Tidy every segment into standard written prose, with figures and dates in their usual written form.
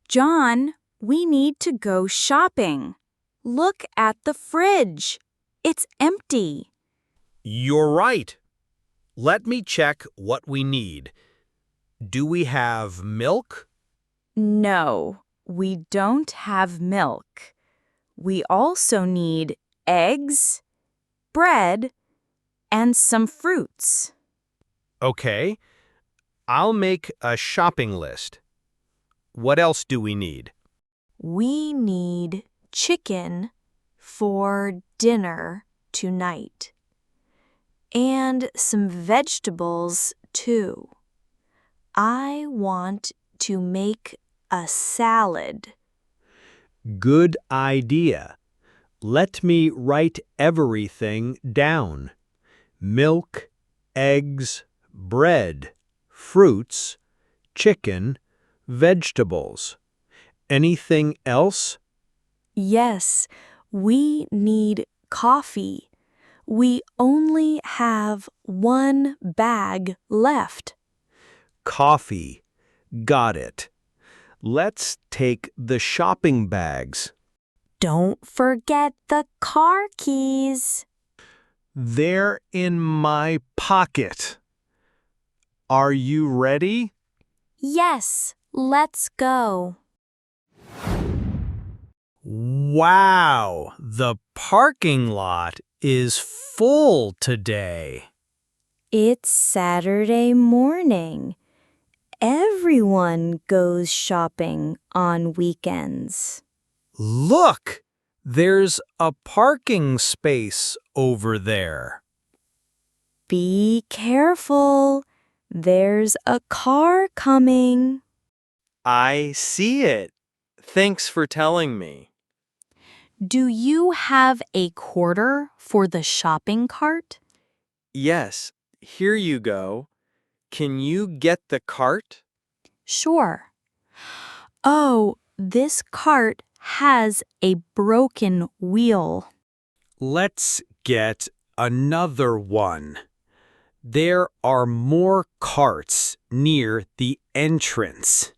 John, we need to go shopping. Look at the fridge. It's empty. You're right. Let me check what we need. Do we have milk? No, we don't have milk. We also need eggs, bread, and some fruits. Okay, I'll make a shopping list. What else do we need? We need chicken for dinner tonight. And some vegetables, too. I want to make a salad. Good idea. Let me write everything down. Milk, eggs, bread, fruits, chicken, vegetables. Anything else? Yes, we need coffee. We only have one bag left. Coffee. Got it. Let's take the shopping bags. Don't forget the car keys. They're in my pocket. Are you ready? Yes, let's go. Wow, the parking lot is full today. It's Saturday morning. Everyone goes shopping on weekends. Look, there's a parking space over there. Be careful. There's a car coming. I see it. Thanks for telling me. Do you have a quarter for the shopping cart? Yes, here you go. Can you get the cart? Sure. Oh, this cart has a broken wheel. Let's get another one. There are more carts near the entrance.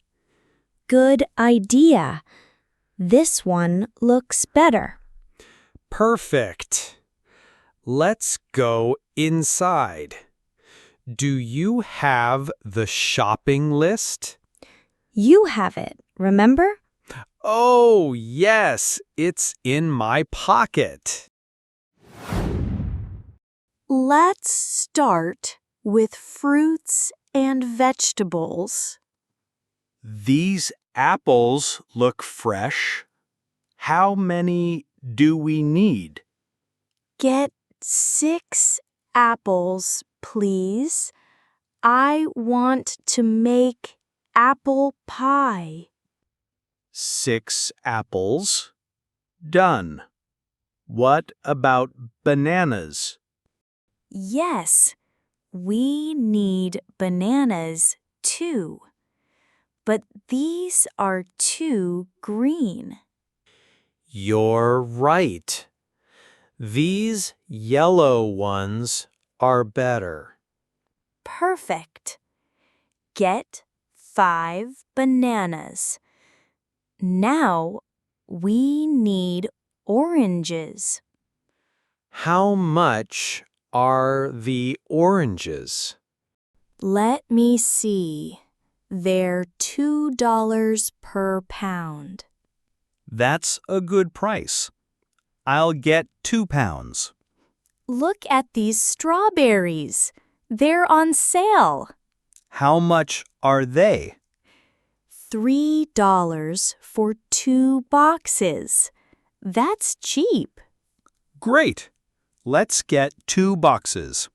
Good idea. This one looks better. Perfect. Let's go inside. Do you have the shopping list? You have it, remember? Oh, yes, it's in my pocket. Let's start with fruits and vegetables. These apples look fresh. How many do we need? Get 6 apples, please. I want to make apple pie. 6 apples. Done. What about bananas? Yes, we need bananas too. But these are too green. You're right. These yellow ones are better. Perfect. Get 5 bananas. Now we need oranges. How much are the oranges? Let me see. They're $2 per pound. That's a good price. I'll get 2 pounds. Look at these strawberries. They're on sale. How much are they? $3 for 2 boxes. That's cheap. Great. Let's get 2 boxes.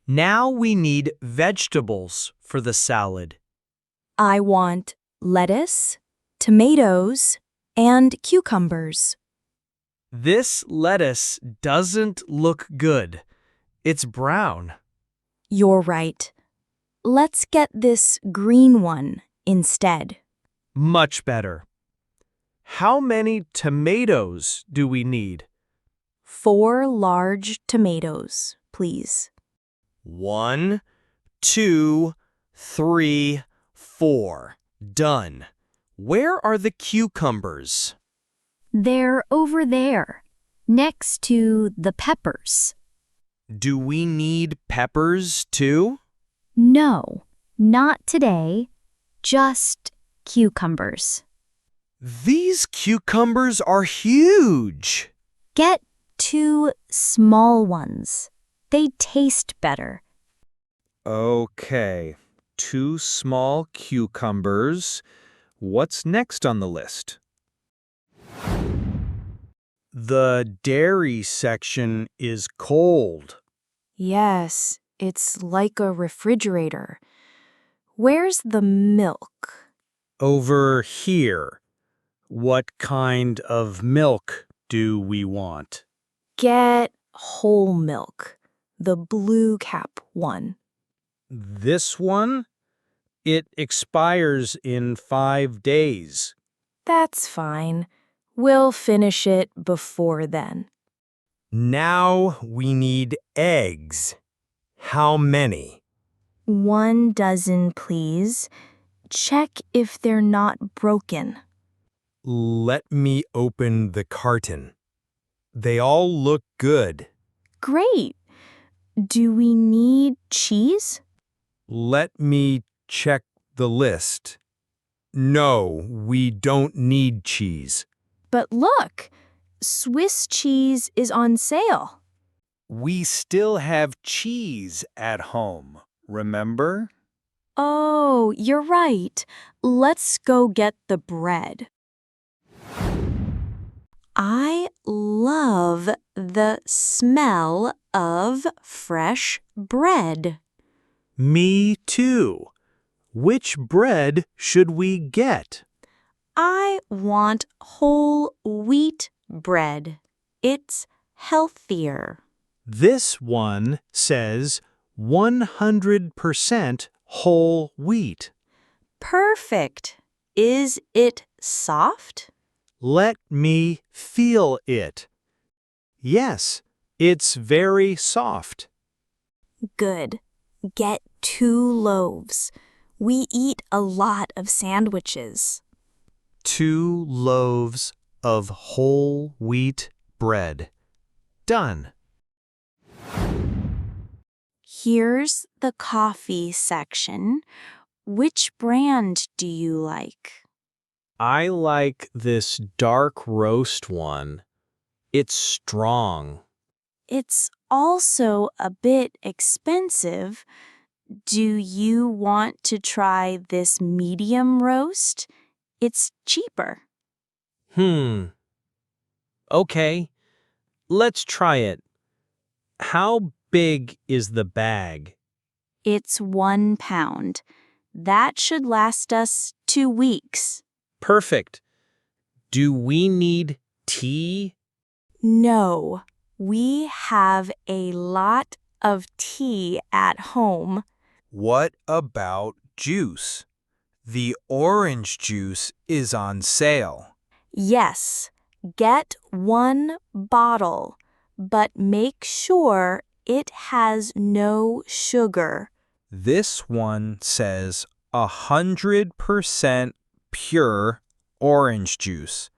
Now we need vegetables for the salad. I want lettuce, tomatoes, and cucumbers. This lettuce doesn't look good. It's brown. You're right. Let's get this green one instead. Much better. How many tomatoes do we need? 4 large tomatoes, please. 1, 2, 3, 4. Done. Where are the cucumbers? They're over there, next to the peppers. Do we need peppers too? No, not today. Just cucumbers. These cucumbers are huge. Get 2 small ones. They taste better. Okay, 2 small cucumbers. What's next on the list? The dairy section is cold. Yes, it's like a refrigerator. Where's the milk? Over here. What kind of milk do we want? Get whole milk, the blue cap one. This one? It expires in 5 days. That's fine. We'll finish it before then. Now we need eggs. How many? 1 dozen, please. Check if they're not broken. Let me open the carton. They all look good. Great. Do we need cheese? Let me check the list. No, we don't need cheese. But look, Swiss cheese is on sale. We still have cheese at home, remember? Oh, you're right. Let's go get the bread. I love the smell of fresh bread. Me too. Which bread should we get? I want whole wheat bread. It's healthier. This one says 100% whole wheat. Perfect. Is it soft? Let me feel it. Yes, it's very soft. Good. Get 2 loaves. We eat a lot of sandwiches. 2 loaves of whole wheat bread. Done. Here's the coffee section. Which brand do you like? I like this dark roast one. It's strong. It's also a bit expensive. Do you want to try this medium roast? It's cheaper. Okay, let's try it. How big is the bag? It's 1 pound. That should last us 2 weeks. Perfect. Do we need tea? No, we have a lot of tea at home. What about juice? The orange juice is on sale. Yes, get 1 bottle, but make sure it has no sugar. This one says 100% pure orange juice.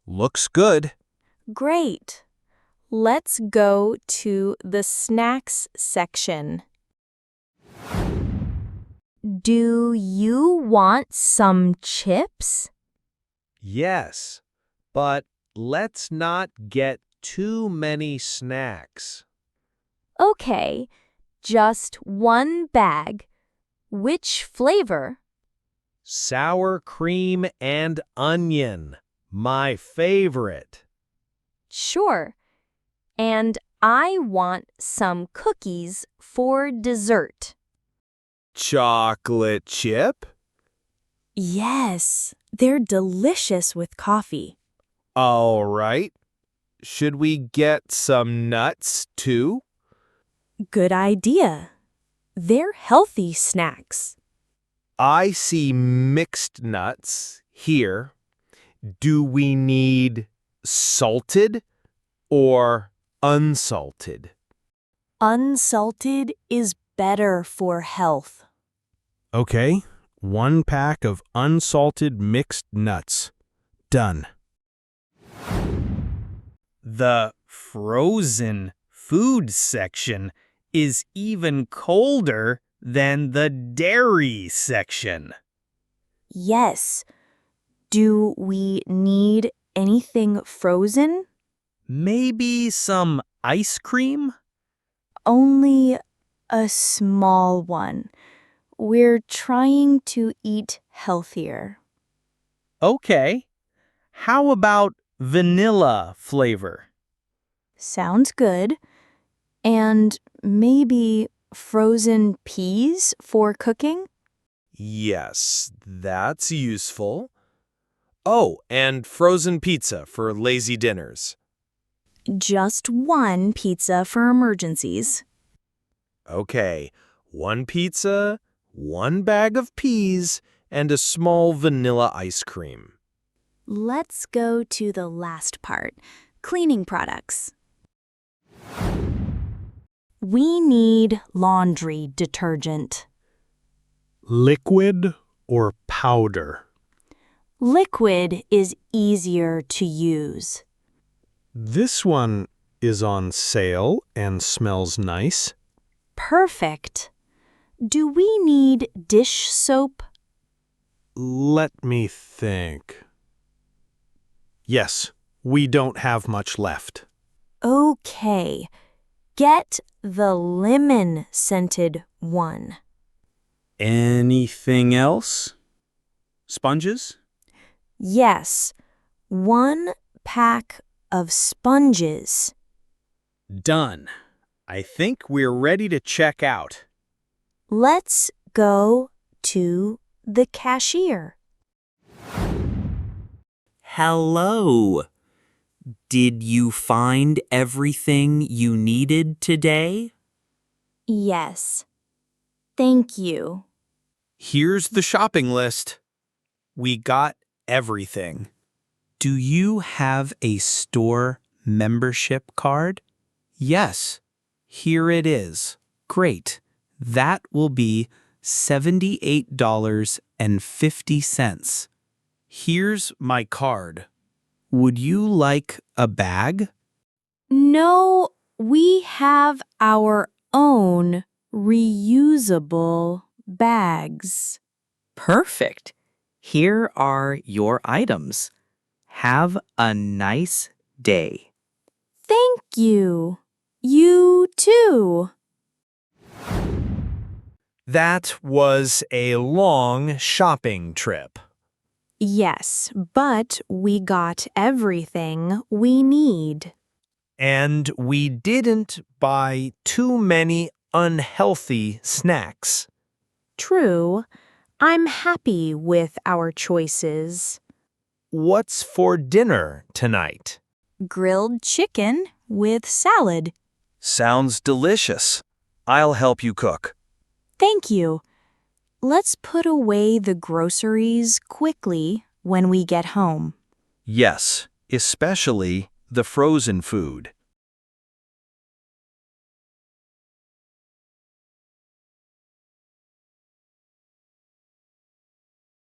Looks good. Great. Let's go to the snacks section. Do you want some chips? Yes, but let's not get too many snacks. Okay, just 1 bag. Which flavor? Sour cream and onion, my favorite. Sure. And I want some cookies for dessert. Chocolate chip? Yes, they're delicious with coffee. All right. Should we get some nuts too? Good idea. They're healthy snacks. I see mixed nuts here. Do we need salted or unsalted? Unsalted is better for health. Okay. 1 pack of unsalted mixed nuts. Done. The frozen food section is even colder than the dairy section. Yes. Do we need anything frozen? Maybe some ice cream? Only a small one. We're trying to eat healthier. Okay. How about vanilla flavor? Sounds good. And maybe frozen peas for cooking? Yes, that's useful. Oh, and frozen pizza for lazy dinners. Just 1 pizza for emergencies. Okay, 1 pizza, 1 bag of peas, and a small vanilla ice cream. Let's go to the last part, cleaning products. We need laundry detergent. Liquid or powder? Liquid is easier to use. This one is on sale and smells nice. Perfect. Do we need dish soap? Let me think. Yes, we don't have much left. Okay. Get the lemon-scented one. Anything else? Sponges? Yes, 1 pack of sponges. Done. I think we're ready to check out. Let's go to the cashier. Hello. Did you find everything you needed today? Yes. Thank you. Here's the shopping list. We got everything. Do you have a store membership card? Yes, here it is. Great. That will be $78.50. Here's my card. Would you like a bag? No, we have our own reusable bags. Perfect. Here are your items. Have a nice day. Thank you. You too. That was a long shopping trip. Yes, but we got everything we need. And we didn't buy too many unhealthy snacks. True. I'm happy with our choices. What's for dinner tonight? Grilled chicken with salad. Sounds delicious. I'll help you cook. Thank you. Let's put away the groceries quickly when we get home. Yes, especially the frozen food.